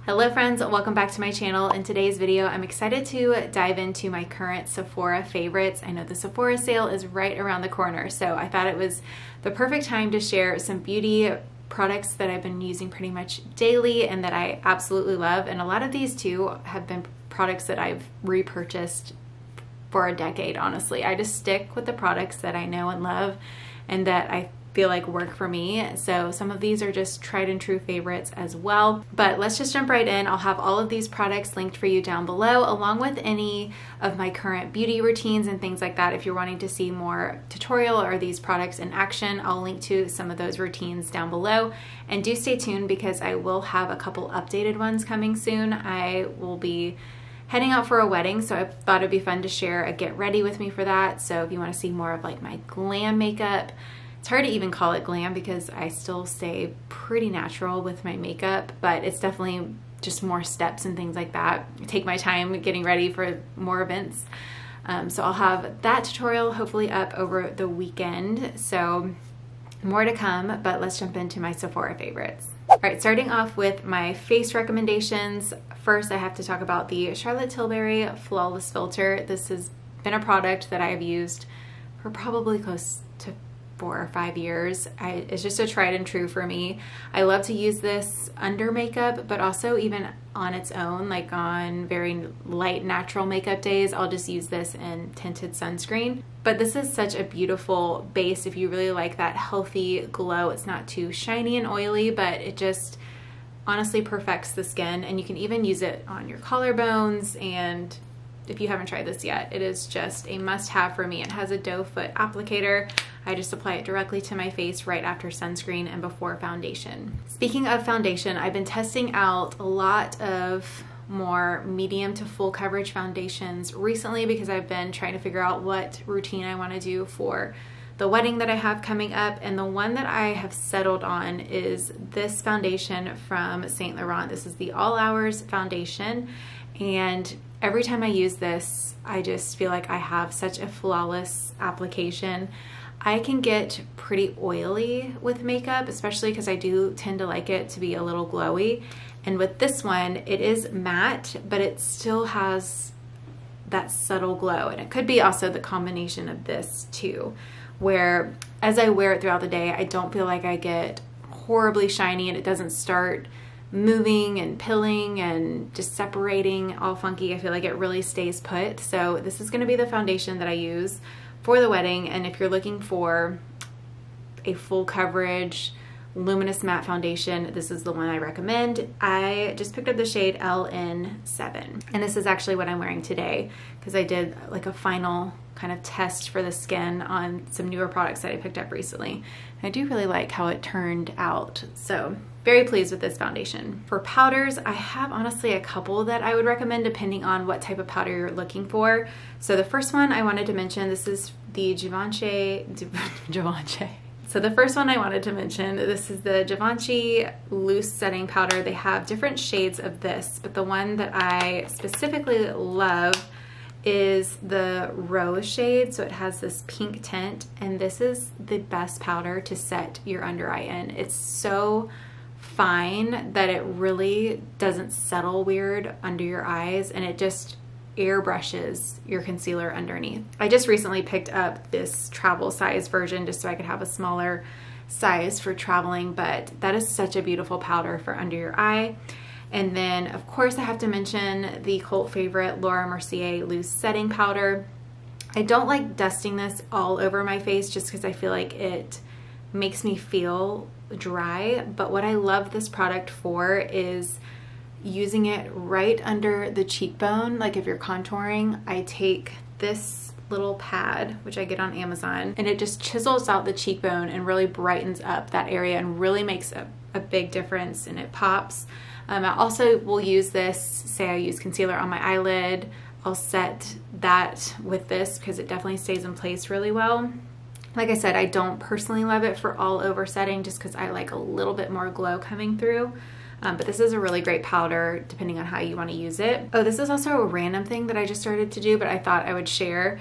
Hello friends, welcome back to my channel. In today's video, I'm excited to dive into my current Sephora favorites. I know the Sephora sale is right around the corner, so I thought it was the perfect time to share some beauty products that I've been using pretty much daily and that I absolutely love. And a lot of these too have been products that I've repurchased for a decade, honestly. I just stick with the products that I know and love and that I feel like work for me. So some of these are just tried and true favorites as well. But let's just jump right in. I'll have all of these products linked for you down below, along with any of my current beauty routines and things like that. If you're wanting to see more tutorial or these products in action, I'll link to some of those routines down below. And do stay tuned because I will have a couple updated ones coming soon. I will be heading out for a wedding, so I thought it'd be fun to share a get ready with me for that. So if you want to see more of like my glam makeup, it's hard to even call it glam because I still stay pretty natural with my makeup, but it's definitely just more steps and things like that. I take my time getting ready for more events. So I'll have that tutorial hopefully up over the weekend. So more to come, but let's jump into my Sephora favorites. All right, starting off with my face recommendations. First, I have to talk about the Charlotte Tilbury Flawless Filter. This has been a product that I've used for probably close to 4 or 5 years. It's just a tried and true for me. I love to use this under makeup, but also even on its own, like on very light natural makeup days, I'll just use this in tinted sunscreen. But this is such a beautiful base if you really like that healthy glow. It's not too shiny and oily, but it just honestly perfects the skin. And you can even use it on your collarbones, and if you haven't tried this yet, it is just a must-have for me. It has a doe foot applicator. I just apply it directly to my face right after sunscreen and before foundation. Speaking of foundation, I've been testing out a lot of more medium to full coverage foundations recently because I've been trying to figure out what routine I want to do for the wedding that I have coming up. And the one that I have settled on is this foundation from Saint Laurent. This is the All Hours foundation, and every time I use this, I just feel like I have such a flawless application. I can get pretty oily with makeup, especially because I do tend to like it to be a little glowy. And with this one, it is matte, but it still has that subtle glow. And it could be also the combination of this too, where as I wear it throughout the day, I don't feel like I get horribly shiny and it doesn't start moving and pilling and just separating all funky. I feel like it really stays put. So this is going to be the foundation that I use for the wedding. And if you're looking for a full coverage luminous matte foundation, this is the one I recommend. I just picked up the shade LN7, and this is actually what I'm wearing today because I did like a final kind of test for the skin on some newer products that I picked up recently. I do really like how it turned out, so very pleased with this foundation. For powders, I have honestly a couple that I would recommend depending on what type of powder you're looking for. So the first one I wanted to mention, this is the Givenchy. So the first one I wanted to mention, this is the Givenchy Loose Setting Powder. They have different shades of this, but the one that I specifically love is the Rose shade. So it has this pink tint, and this is the best powder to set your under eye in. It's so fine that it really doesn't settle weird under your eyes, and it just airbrushes your concealer underneath. I just recently picked up this travel size version just so I could have a smaller size for traveling, but that is such a beautiful powder for under your eye. And then of course I have to mention the cult favorite Laura Mercier Loose Setting Powder. I don't like dusting this all over my face just because I feel like it makes me feel dry, but what I love this product for is using it right under the cheekbone. Like if you're contouring, I take this little pad, which I get on Amazon, and it just chisels out the cheekbone and really brightens up that area and really makes a big difference, and it pops. I also will use this, say I use concealer on my eyelid, I'll set that with this because it definitely stays in place really well. Like I said, I don't personally love it for all over setting just because I like a little bit more glow coming through. But this is a really great powder depending on how you want to use it. Oh, this is also a random thing that I just started to do, but I thought I would share.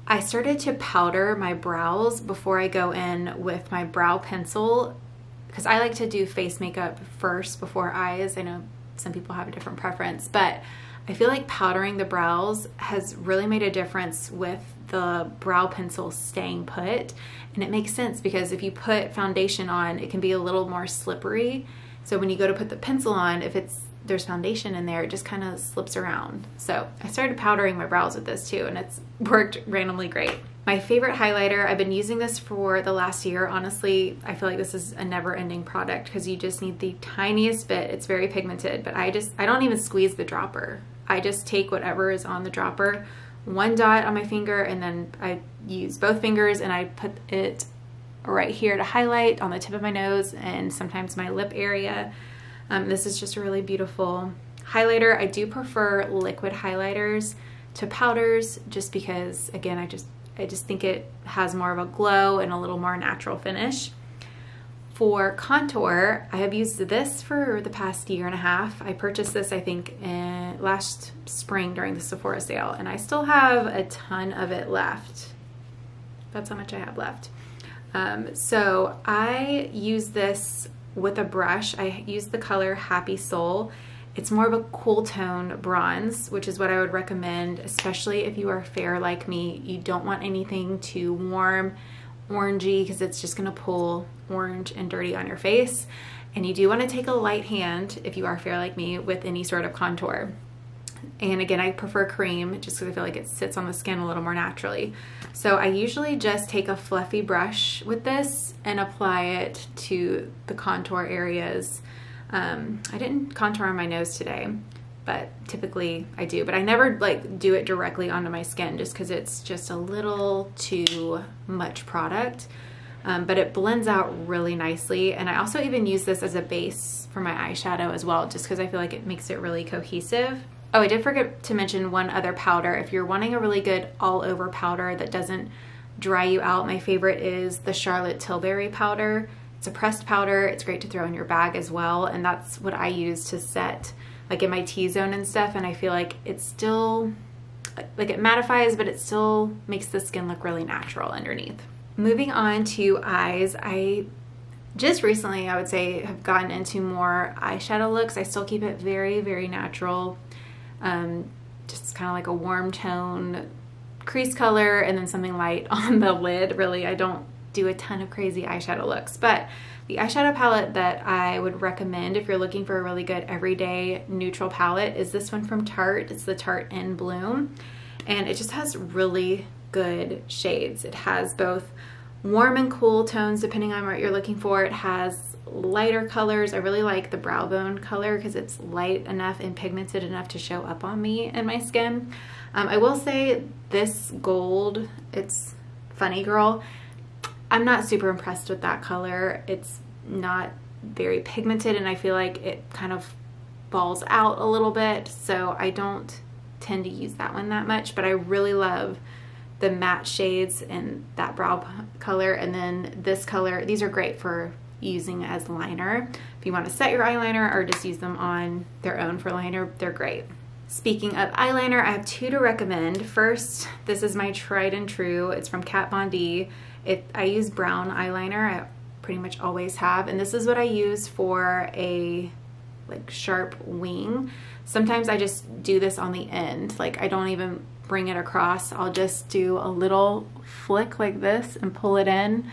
I started to powder my brows before I go in with my brow pencil because I like to do face makeup first before eyes. I know some people have a different preference, but I feel like powdering the brows has really made a difference with the brow pencil staying put. And it makes sense because if you put foundation on, it can be a little more slippery. So when you go to put the pencil on, if there's foundation in there, it just kind of slips around. So I started powdering my brows with this too, and it's worked randomly great. My favorite highlighter, I've been using this for the last year. Honestly, I feel like this is a never-ending product because you just need the tiniest bit. It's very pigmented, but I don't even squeeze the dropper. I just take whatever is on the dropper, one dot on my finger, and then I use both fingers and I put it right here to highlight on the tip of my nose and sometimes my lip area. This is just a really beautiful highlighter. I do prefer liquid highlighters to powders just because, again, I just think it has more of a glow and a little more natural finish. For contour, I have used this for the past year and a half. I purchased this, I think, last spring during the Sephora sale, and I still have a ton of it left. That's how much I have left. So I use this with a brush. I use the color Happy Soul. It's more of a cool tone bronze, which is what I would recommend, especially if you are fair like me. You don't want anything too warm, orangey, because it's just gonna pull orange and dirty on your face. And you do want to take a light hand, if you are fair like me, with any sort of contour. And again, I prefer cream just because I feel like it sits on the skin a little more naturally. So I usually just take a fluffy brush with this and apply it to the contour areas. I didn't contour on my nose today, but typically I do. But I never like do it directly onto my skin just because it's just a little too much product. But it blends out really nicely. And I also even use this as a base for my eyeshadow as well, just because I feel like it makes it really cohesive. Oh, I did forget to mention one other powder. If you're wanting a really good all-over powder that doesn't dry you out, my favorite is the Charlotte Tilbury powder. It's a pressed powder. It's great to throw in your bag as well. And that's what I use to set like in my T-zone and stuff. And I feel like it's still, like it mattifies, but it still makes the skin look really natural underneath. Moving on to eyes, I just recently, I would say, have gotten into more eyeshadow looks. I still keep it very, very natural. Just kind of like a warm tone crease color and then something light on the lid. Really, I don't do a ton of crazy eyeshadow looks, but the eyeshadow palette that I would recommend if you're looking for a really good everyday neutral palette is this one from Tarte. It's the Tarte in Bloom, and it just has really good shades. It has both warm and cool tones depending on what you're looking for. It has lighter colors. I really like the brow bone color because it's light enough and pigmented enough to show up on me and my skin. I will say this gold, it's Funny Girl. I'm not super impressed with that color. It's not very pigmented and I feel like it kind of falls out a little bit, so I don't tend to use that one that much, but I really love the matte shades and that brow color, and then this color. These are great for using as liner. If you want to set your eyeliner or just use them on their own for liner, they're great. Speaking of eyeliner, I have two to recommend. First, this is my tried and true. It's from Kat Von D. I use brown eyeliner. I pretty much always have, and this is what I use for a like sharp wing. Sometimes I just do this on the end. Like I don't even bring it across. I'll just do a little flick like this and pull it in.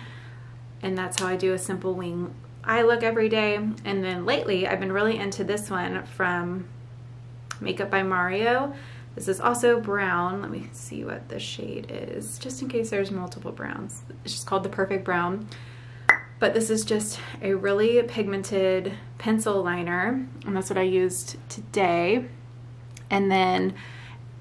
And that's how I do a simple wing eye look every day. And then lately I've been really into this one from Makeup by Mario. This is also brown. Let me see what the shade is, just in case there's multiple browns. It's just called the Perfect Brown. But this is just a really pigmented pencil liner, and that's what I used today. And then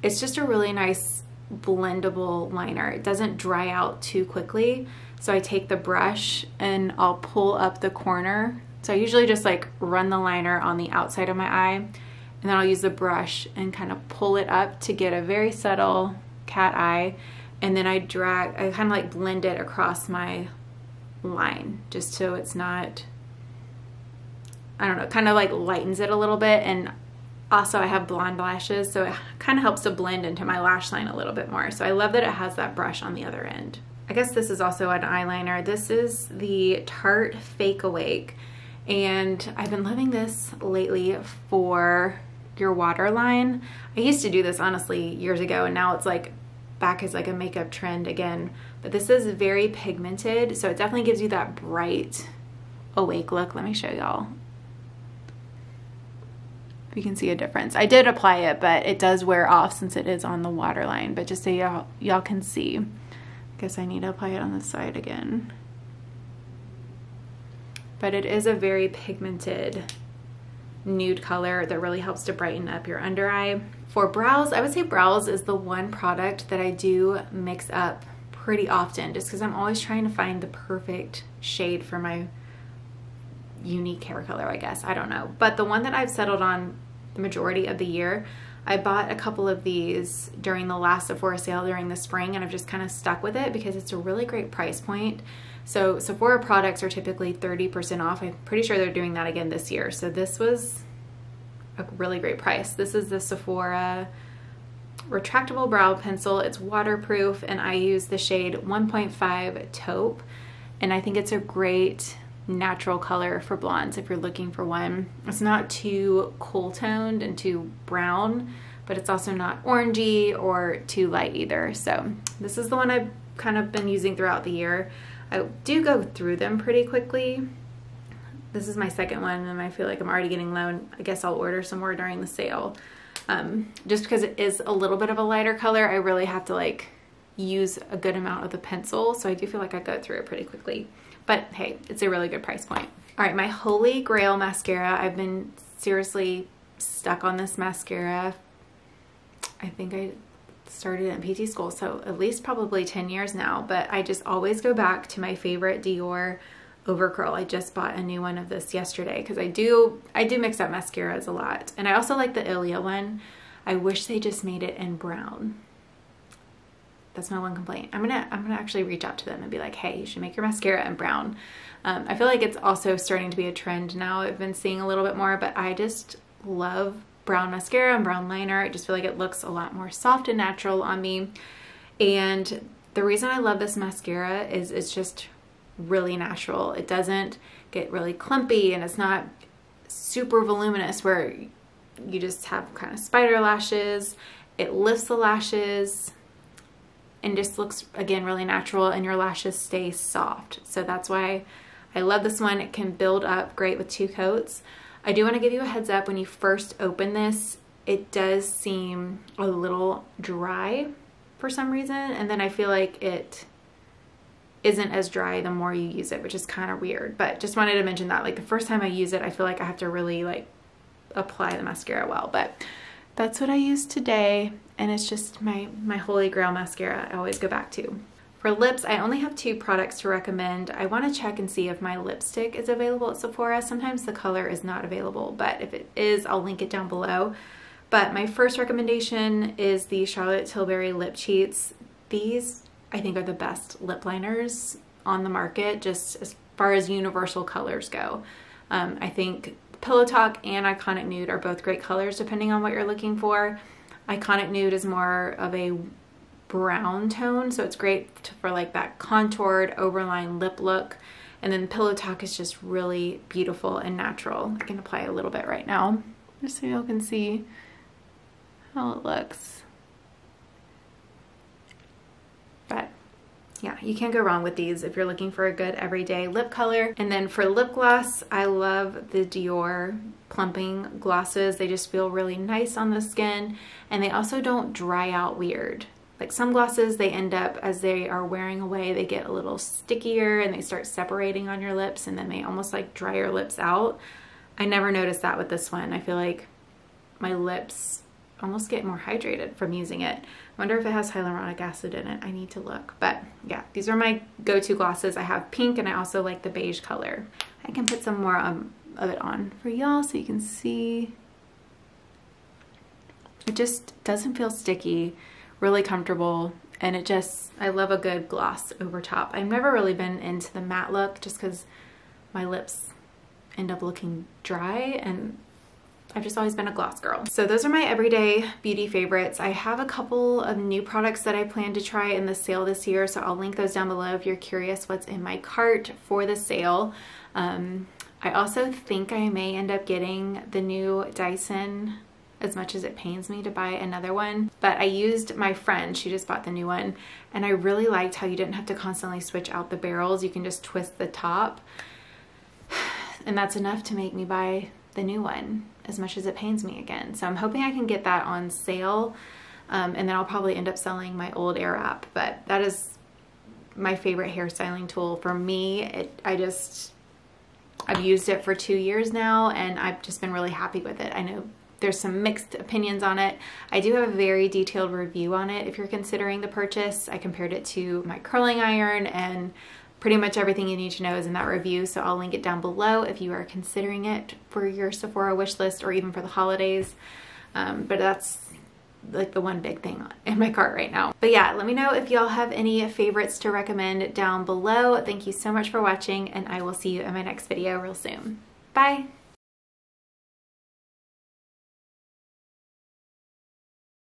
it's just a really nice blendable liner. It doesn't dry out too quickly. So I take the brush and I'll pull up the corner. So I usually just like run the liner on the outside of my eye, and then I'll use the brush and kind of pull it up to get a very subtle cat eye. And then I kind of like blend it across my line just so it's not, I don't know, kind of like lightens it a little bit. And also I have blonde lashes, so it kind of helps to blend into my lash line a little bit more. So I love that it has that brush on the other end. I guess this is also an eyeliner. This is the Tarte Fake Awake, And I've been loving this lately for your waterline. I used to do this honestly years ago, and now it's like back as like a makeup trend again. But this is very pigmented, so it definitely gives you that bright, awake look. Let me show y'all. You can see a difference. I did apply it, but it does wear off since it is on the waterline. But just so y'all can see, I guess I need to apply it on the side again. But it is a very pigmented nude color that really helps to brighten up your under eye. For brows, I would say brows is the one product that I do mix up pretty often, just because I'm always trying to find the perfect shade for my unique hair color, I guess. I don't know. But the one that I've settled on the majority of the year, I bought a couple of these during the last Sephora sale during the spring, and I've just kind of stuck with it because it's a really great price point. So Sephora products are typically 30% off. I'm pretty sure they're doing that again this year. So this was a really great price. This is the Sephora retractable brow pencil. It's waterproof, and I use the shade 1.5 taupe, and I think it's a great natural color for blondes if you're looking for one. It's not too cool toned and too brown, but it's also not orangey or too light either. So this is the one I've kind of been using throughout the year. I do go through them pretty quickly. This is my second one, and I feel like I'm already getting low, and I guess I'll order some more during the sale. Just because it is a little bit of a lighter color, I really have to like use a good amount of the pencil, so I do feel like I go through it pretty quickly. But hey, it's a really good price point. All right, my Holy Grail mascara. I've been seriously stuck on this mascara. I think I started in PT school, so at least probably 10 years now, but I just always go back to my favorite Dior Overcurl. I just bought a new one of this yesterday because I do mix up mascaras a lot. And I also like the Ilia one. I wish they just made it in brown. That's my one complaint. I'm gonna actually reach out to them and be like, hey, you should make your mascara in brown. I feel like it's also starting to be a trend now. I've been seeing a little bit more, but I just love brown mascara and brown liner. I just feel like it looks a lot more soft and natural on me. And the reason I love this mascara is it's just really natural. It doesn't get really clumpy, and it's not super voluminous where you just have kind of spider lashes. It lifts the lashes and just looks, again, really natural, and your lashes stay soft. So that's why I love this one. It can build up great with 2 coats. I do want to give you a heads up, when you first open this, it does seem a little dry for some reason, and then I feel like it isn't as dry the more you use it, which is kind of weird. But just wanted to mention that, like, the first time I use it, I feel like I have to really like apply the mascara well. But that's what I used today, and it's just my Holy Grail mascara I always go back to. For lips, I only have 2 products to recommend. I want to check and see if my lipstick is available at Sephora. Sometimes the color is not available, but if it is, I'll link it down below. But my first recommendation is the Charlotte Tilbury Lip Cheats. These, I think, are the best lip liners on the market, just as far as universal colors go. I think Pillow Talk and Iconic Nude are both great colors depending on what you're looking for. Iconic Nude is more of a brown tone, so it's great for like that contoured overline lip look. And then Pillow Talk is just really beautiful and natural. I can apply a little bit right now just so y'all can see how it looks. But yeah, you can't go wrong with these if you're looking for a good everyday lip color. And then for lip gloss, I love the Dior plumping glosses. They just feel really nice on the skin, and they also don't dry out weird. Like some glosses, they end up, as they are wearing away, they get a little stickier and they start separating on your lips, and then they almost like dry your lips out. I never noticed that with this one. I feel like my lips almost get more hydrated from using it. I wonder if it has hyaluronic acid in it. I need to look. But yeah, these are my go-to glosses. I have pink, and I also like the beige color. I can put some more of it on for y'all so you can see. It just doesn't feel sticky, really comfortable, and it just, I love a good gloss over top. I've never really been into the matte look just because my lips end up looking dry, and I've just always been a gloss girl. So those are my everyday beauty favorites. I have a couple of new products that I plan to try in the sale this year, so I'll link those down below if you're curious what's in my cart for the sale. I also think I may end up getting the new Dyson, as much as it pains me to buy another one. But I used my friend, she just bought the new one, and I really liked how you didn't have to constantly switch out the barrels. You can just twist the top. And that's enough to make me buy the new one, as much as it pains me again. So I'm hoping I can get that on sale, and then I'll probably end up selling my old Airwrap. But that is my favorite hairstyling tool for me. I've used it for 2 years now, and I've just been really happy with it. I know there's some mixed opinions on it. I do have a very detailed review on it if you're considering the purchase. I compared it to my curling iron, and pretty much everything you need to know is in that review, so I'll link it down below if you are considering it for your Sephora wish list or even for the holidays. But that's like the one big thing in my cart right now. But yeah, let me know if y'all have any favorites to recommend down below. Thank you so much for watching, and I will see you in my next video real soon. Bye!